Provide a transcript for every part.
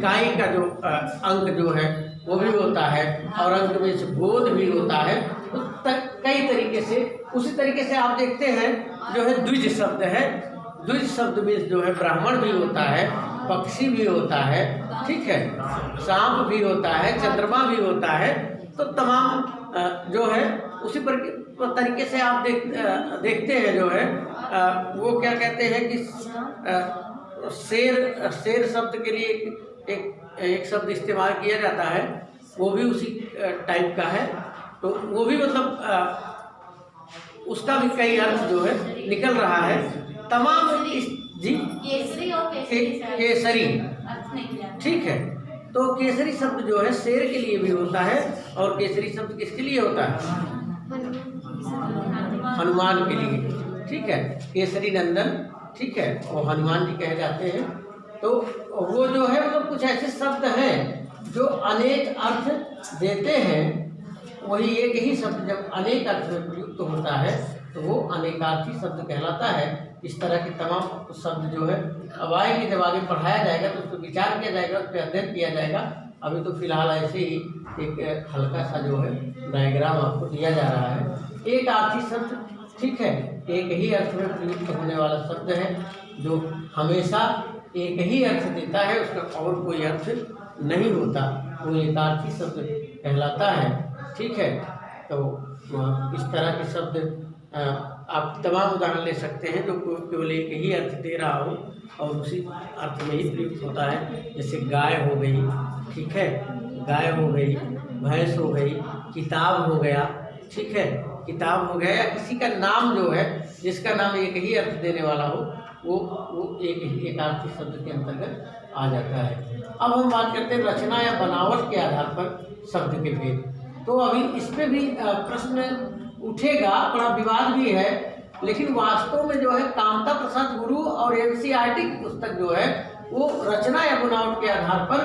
इकाई का जो अंक जो है वो भी होता है और अंक में से बोध भी होता है। तो कई तरीके से उसी तरीके से आप देखते हैं जो है द्विज शब्द है। द्विज शब्द में जो है ब्राह्मण भी होता है, पक्षी भी होता है, ठीक है, सांप भी होता है, चंद्रमा भी होता है। तो तमाम जो है उसी तरीके से आप देखते हैं जो है वो क्या कहते हैं कि शेर शब्द के लिए एक शब्द इस्तेमाल किया जाता है, वो भी उसी टाइप का है। तो वो भी मतलब उसका भी कई अर्थ जो है निकल रहा है। तमाम जी केसरी, ठीक है। तो केसरी शब्द जो है शेर के लिए भी होता है और केसरी शब्द किसके लिए होता है? हनुमान के लिए, ठीक है। केसरी नंदन, ठीक है, और हनुमान जी कहे जाते हैं। तो वो जो है मतलब कुछ ऐसे शब्द हैं जो अनेक अर्थ देते हैं। वही एक ही शब्द जब अनेक अर्थ में प्रयुक्त होता है तो वो अनेकार्थी शब्द कहलाता है। इस तरह के तमाम शब्द जो है अब आएंगे, जब आगे पढ़ाया जाएगा तो उस पर विचार किया जाएगा, उस पर अध्ययन किया जाएगा। अभी तो फिलहाल ऐसे ही एक हल्का सा जो है डायग्राम आपको दिया जा रहा है। एक अर्थी शब्द, ठीक है, एक ही अर्थ में प्रयुक्त होने वाला शब्द है जो हमेशा एक ही अर्थ देता है, उसका और कोई अर्थ नहीं होता, वो एकार्थी शब्द कहलाता है, ठीक है। तो इस तरह के शब्द आप तमाम उदाहरण ले सकते हैं जो केवल एक ही अर्थ दे रहा हो और उसी अर्थ में ही प्रयुक्त होता है। जैसे गाय हो गई, ठीक है, गाय हो गई, भैंस हो गई, किताब हो गया, ठीक है, किताब हो गया, या किसी का नाम जो है जिसका नाम एक ही अर्थ देने वाला हो वो एक अर्थी शब्द के अंतर्गत आ जाता है। अब हम बात करते हैं रचना या बनावट के आधार पर शब्द के भेद। तो अभी इस पे भी प्रश्न उठेगा, बड़ा विवाद भी है, लेकिन वास्तव में जो है कामता प्रसाद गुरु और एनसीईआरटी की पुस्तक जो है वो रचना या बनावट के आधार पर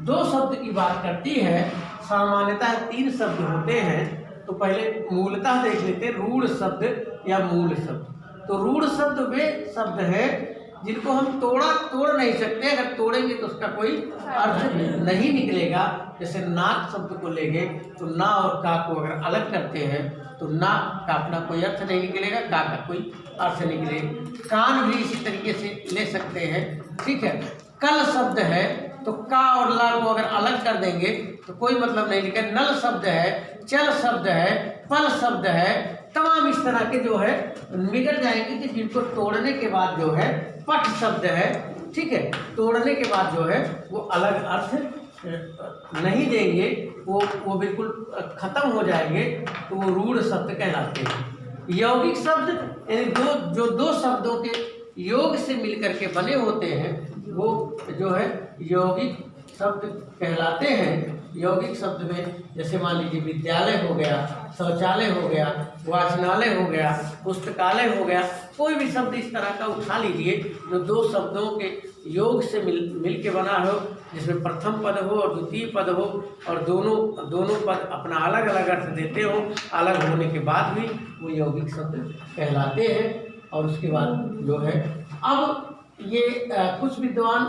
दो शब्द की बात करती है। सामान्यतः तीन शब्द होते हैं। तो पहले मूलतः देख लेते हैं रूढ़ शब्द या मूल शब्द। तो रूढ़ शब्द वे शब्द है जिनको हम तोड़ नहीं सकते। अगर तोड़ेंगे तो उसका कोई अर्थ नहीं निकलेगा। जैसे नाक शब्द को लेंगे तो ना और का को अगर अलग करते हैं तो ना का अपना कोई अर्थ नहीं निकलेगा, का कोई अर्थ निकलेगा। कान भी इसी तरीके से ले सकते हैं, ठीक है। कल शब्द है तो का और ला को अगर अलग कर देंगे तो कोई मतलब नहीं निकलेगा। नल शब्द है, चल शब्द है, पल शब्द है, तमाम इस तरह के जो है निकल जाएंगे कि जिनको तोड़ने के बाद जो है पट शब्द है, ठीक है, तोड़ने के बाद जो है वो अलग अर्थ नहीं देंगे, वो बिल्कुल खत्म हो जाएंगे, तो वो रूढ़ शब्द कहलाते हैं। यौगिक शब्द यानी जो दो शब्दों के योग से मिलकर के बने होते हैं वो जो है यौगिक शब्द कहलाते हैं। यौगिक शब्द में जैसे मान लीजिए विद्यालय हो गया, शौचालय हो गया, वाचनालय हो गया, पुस्तकालय हो गया, कोई भी शब्द इस तरह का उठा लीजिए जो दो शब्दों के योग से मिल के बना हो, जिसमें प्रथम पद हो और द्वितीय पद हो और दोनों पद अपना अलग अलग अर्थ देते हो। अलग होने के बाद भी वो यौगिक शब्द कहलाते हैं। और उसके बाद जो है अब ये कुछ विद्वान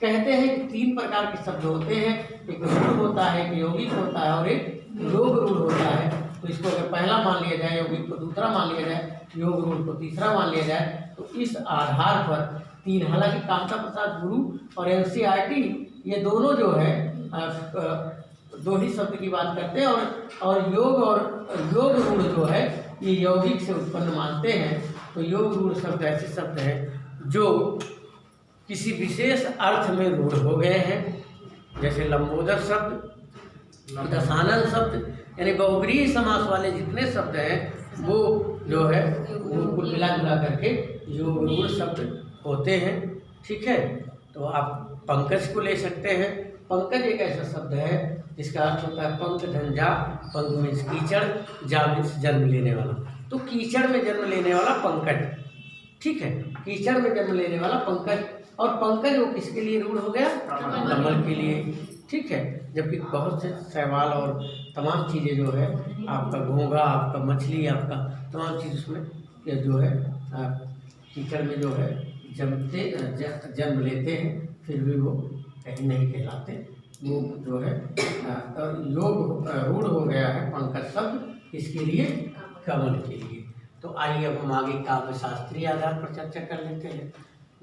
कहते हैं कि तीन प्रकार के शब्द होते हैं, एक रूढ़ होता है, एक यौगिक होता है और एक योग रूढ़ होता है। तो इसको अगर पहला मान लिया जाए, यौगिक को दूसरा मान लिया जाए, योग रूढ़ को तीसरा मान लिया जाए, तो इस आधार पर तीन, हालांकि कामता प्रसाद गुरु और एनसीईआरटी ये दोनों जो है दो ही शब्द की बात करते हैं और योग रूढ़ जो है ये यौगिक से उत्पन्न मानते हैं। तो योग रूढ़ शब्द ऐसे शब्द हैं जो किसी विशेष अर्थ में रूढ़ हो गए हैं। जैसे लंबोदर शब्द, दशानन शब्द, यानी बहुब्रीहि समास वाले जितने शब्द हैं वो जो है वो कुल मिला जुला करके योग रूढ़ शब्द होते हैं, ठीक है। तो आप पंकज को ले सकते हैं। पंकज एक ऐसा शब्द है जिसका अर्थ होता है पंक धंजा। पंक मीन्स कीचड़, जा मीन्स जन्म लेने वाला। तो कीचड़ में जन्म लेने वाला पंकज, ठीक है, कीचड़ में जन्म लेने वाला पंकज। और पंकज वो किसके लिए रूढ़ हो गया? कमल के लिए, ठीक है। जबकि बहुत से शैवाल और तमाम चीज़ें जो है, आपका घोंघा, आपका मछली, आपका तमाम चीज़ उसमें जो है कीचड़ में जो है जन्म लेते हैं, फिर भी वो कहीं नहीं कहलाते। वो जो है योग रूढ़ हो गया है पंकज शब्द इसके लिए, कमल के लिए। तो आइए अब हम आगे काव्य शास्त्रीय आधार पर चर्चा कर लेते हैं।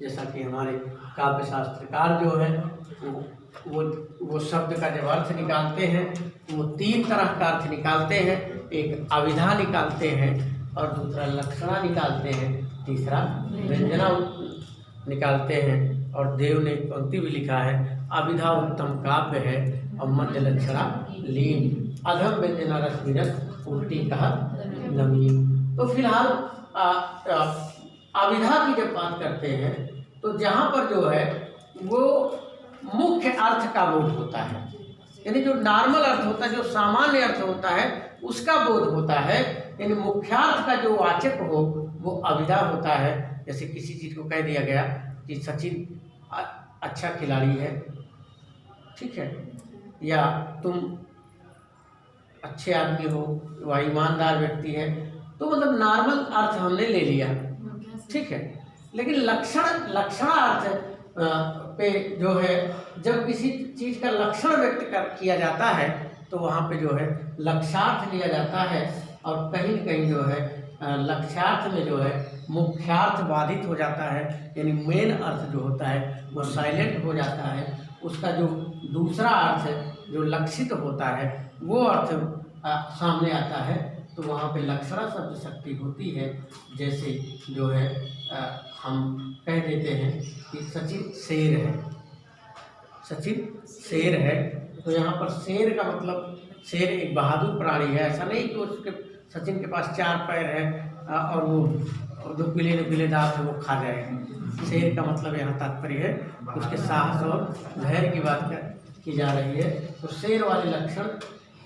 जैसा कि हमारे काव्य शास्त्रकार जो है वो शब्द का जब अर्थ निकालते हैं वो 3 तरह का अर्थ निकालते हैं। एक अविधा निकालते हैं और दूसरा लक्षणा निकालते हैं, तीसरा व्यंजना निकालते हैं। और देव ने एक पंक्ति भी लिखा है, अविधा उत्तम काव्य है और मध्य लक्षणा लीन, अधम व्यंजना रस विरस उल्टी कहा नवीन। तो फिलहाल अविधा की जब बात करते हैं तो जहाँ पर जो है वो मुख्य अर्थ का बोध होता है, यानी जो नॉर्मल अर्थ होता है, जो सामान्य अर्थ होता है उसका बोध होता है, यानी मुख्यार्थ का जो वाचक हो वो अविधा होता है। जैसे किसी चीज़ को कह दिया गया कि सचिन अच्छा खिलाड़ी है, ठीक है, या तुम अच्छे आदमी हो, वह ईमानदार व्यक्ति है, तो मतलब नॉर्मल अर्थ हमने ले लिया, ठीक है। लेकिन लक्षणार्थ पे जो है जब किसी चीज़ का लक्षण व्यक्त किया जाता है तो वहाँ पे जो है लक्ष्यार्थ लिया जाता है। और कहीं न कहीं जो है लक्ष्यार्थ में जो है मुख्यार्थ बाधित हो जाता है, यानी मेन अर्थ जो होता है वो साइलेंट हो जाता है। उसका जो दूसरा अर्थ है जो लक्षित होता है वो अर्थ सामने आता है, तो वहाँ पे लक्षणा शब्द शक्ति होती है। जैसे जो है हम कह देते हैं कि सचिन शेर है, सचिन शेर है, तो यहाँ पर शेर का मतलब शेर एक बहादुर प्राणी है। ऐसा नहीं कि उसके सचिन के पास 4 पैर है और वो नुकीले दांत है वो खा जाएगा। शेर का मतलब यहाँ तात्पर्य है उसके साहस और धैर्य की बात की जा रही है। तो शेर वाले लक्षण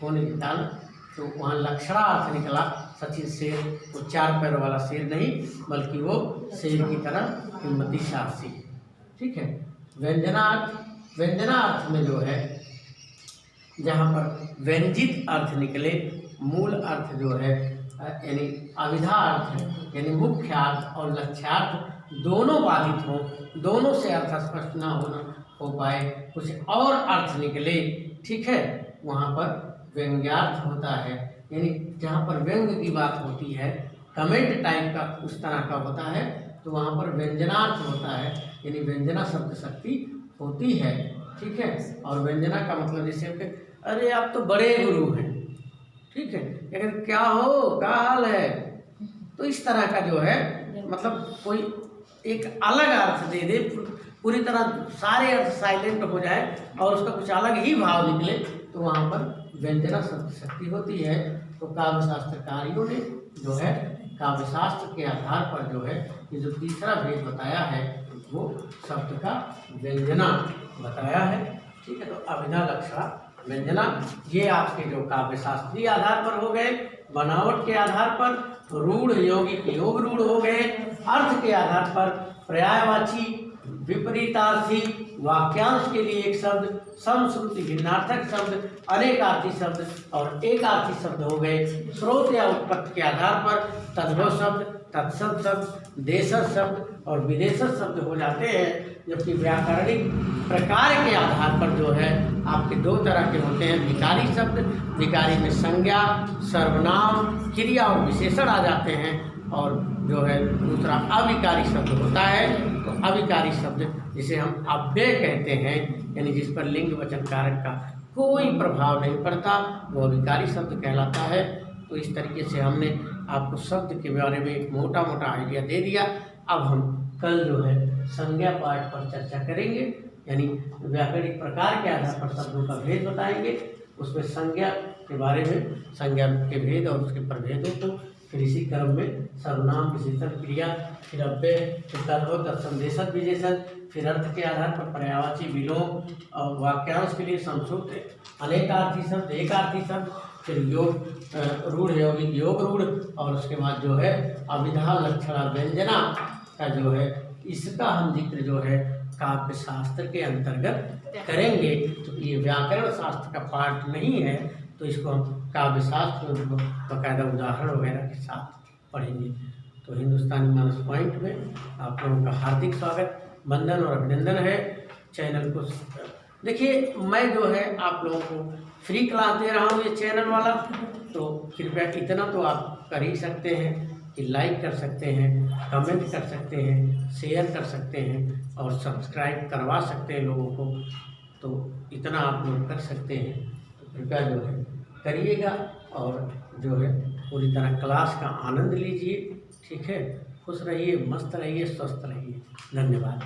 होने के कारण तो वहाँ लक्षणा अर्थ निकला सचिन शेर, वो 4 पैर वाला शेर नहीं बल्कि वो शेर की तरह हिम्मती साहसी, ठीक है। व्यंजना अर्थ में जो है जहाँ पर व्यंजित अर्थ निकले, मूल अर्थ जो है यानी अविधा अर्थ यानी मुख्य अर्थ और लक्ष्यार्थ दोनों बाधित हों, दोनों से अर्थ स्पष्ट ना हो पाए, कुछ और अर्थ निकले, ठीक है, वहाँ पर व्यंग्यार्थ होता है। यानी जहाँ पर व्यंग की बात होती है, कमेंट टाइप का उस तरह का होता है, तो वहाँ पर व्यंजनार्थ होता है, यानी व्यंजना शब्द शक्ति होती है, ठीक है। और व्यंजना का मतलब जैसे अरे आप तो बड़े गुरु हैं, ठीक है, लेकिन क्या हो, क्या हाल है, तो इस तरह का जो है मतलब कोई एक अलग अर्थ दे दे, पूरी तरह सारे अर्थ साइलेंट हो जाए और उसका कुछ अलग ही भाव निकले, तो वहाँ पर व्यंजना शब्द शक्ति होती है। तो काव्य शास्त्रकारियों ने जो है काव्य शास्त्र के आधार पर जो है ये जो तीसरा भेद बताया है वो शब्द का व्यंजना बताया है, ठीक है। तो अविधा लक्षणा व्यंजना ये आपके जो काव्य शास्त्रीय आधार पर हो गए, बनावट के आधार पर रूढ़ यौगिक योग रूढ़ हो गए, अर्थ के आधार पर पर्यायवाची विपरीतार्थी वाक्यांश के लिए एक शब्द, समश्रुति भिन्नार्थक शब्द, अनेकार्थी शब्द और एकार्थी शब्द हो गए। स्रोत या उत्पत्ति के आधार पर तद्भव शब्द, तत्सम शब्द, देशज शब्द और विदेशज शब्द हो जाते हैं। जबकि व्याकरणिक प्रकार के आधार पर जो है आपके 2 तरह के होते हैं, विकारी शब्द, विकारी में संज्ञा, सर्वनाम, क्रिया और विशेषण आ जाते हैं, और जो है दूसरा अविकारी शब्द होता है। तो अविकारी शब्द जिसे हम अव्यय कहते हैं, यानी जिस पर लिंग वचन कारक का कोई प्रभाव नहीं पड़ता, वो अविकारी शब्द कहलाता है। तो इस तरीके से हमने आपको शब्द के बारे में एक मोटा मोटा आइडिया दे दिया। अब हम कल जो है संज्ञा पाठ पर चर्चा करेंगे, यानी व्याकरणिक प्रकार के आधार पर शब्दों का भेद बताएंगे, उसमें संज्ञा के बारे में, संज्ञा के भेद और उसके प्रभेदों को, फिर इसी क्रम में सर्वनाम, विशेषण, क्रिया, फिर अव्यय, फिर तद्भव, तत्संदेशज, विशेषण, फिर अर्थ के आधार पर पर्यायवाची, विलोम और वाक्यांश के लिए संस्कृत, अनेकार्थी शब्द, एकार्थी शब्द, फिर योग रूढ़ यौगिक योग रूढ़, और उसके बाद जो है अविधा लक्षणा व्यंजना का जो है इसका हम जिक्र जो है काव्य शास्त्र के अंतर्गत करेंगे। तो ये व्याकरण शास्त्र का पार्ट नहीं है, तो इसको हम काव्य शास्त्र में बाकायदा उदाहरण वगैरह के साथ पढ़ेंगे। तो हिंदुस्तानी मानस पॉइंट में आप लोगों का हार्दिक स्वागत, वंदन और अभिनंदन है। चैनल को देखिए। मैं जो है आप लोगों को फ्री क्लास दे रहा हूँ ये चैनल वाला, तो कृपया इतना तो आप कर ही सकते हैं कि लाइक कर सकते हैं, कमेंट कर सकते हैं, शेयर कर सकते हैं और सब्सक्राइब करवा सकते हैं लोगों को। तो इतना आप लोग कर सकते हैं, तो कृपया जो है करिएगा और जो है पूरी तरह क्लास का आनंद लीजिए। ठीक है, खुश रहिए, मस्त रहिए, स्वस्थ रहिए। धन्यवाद।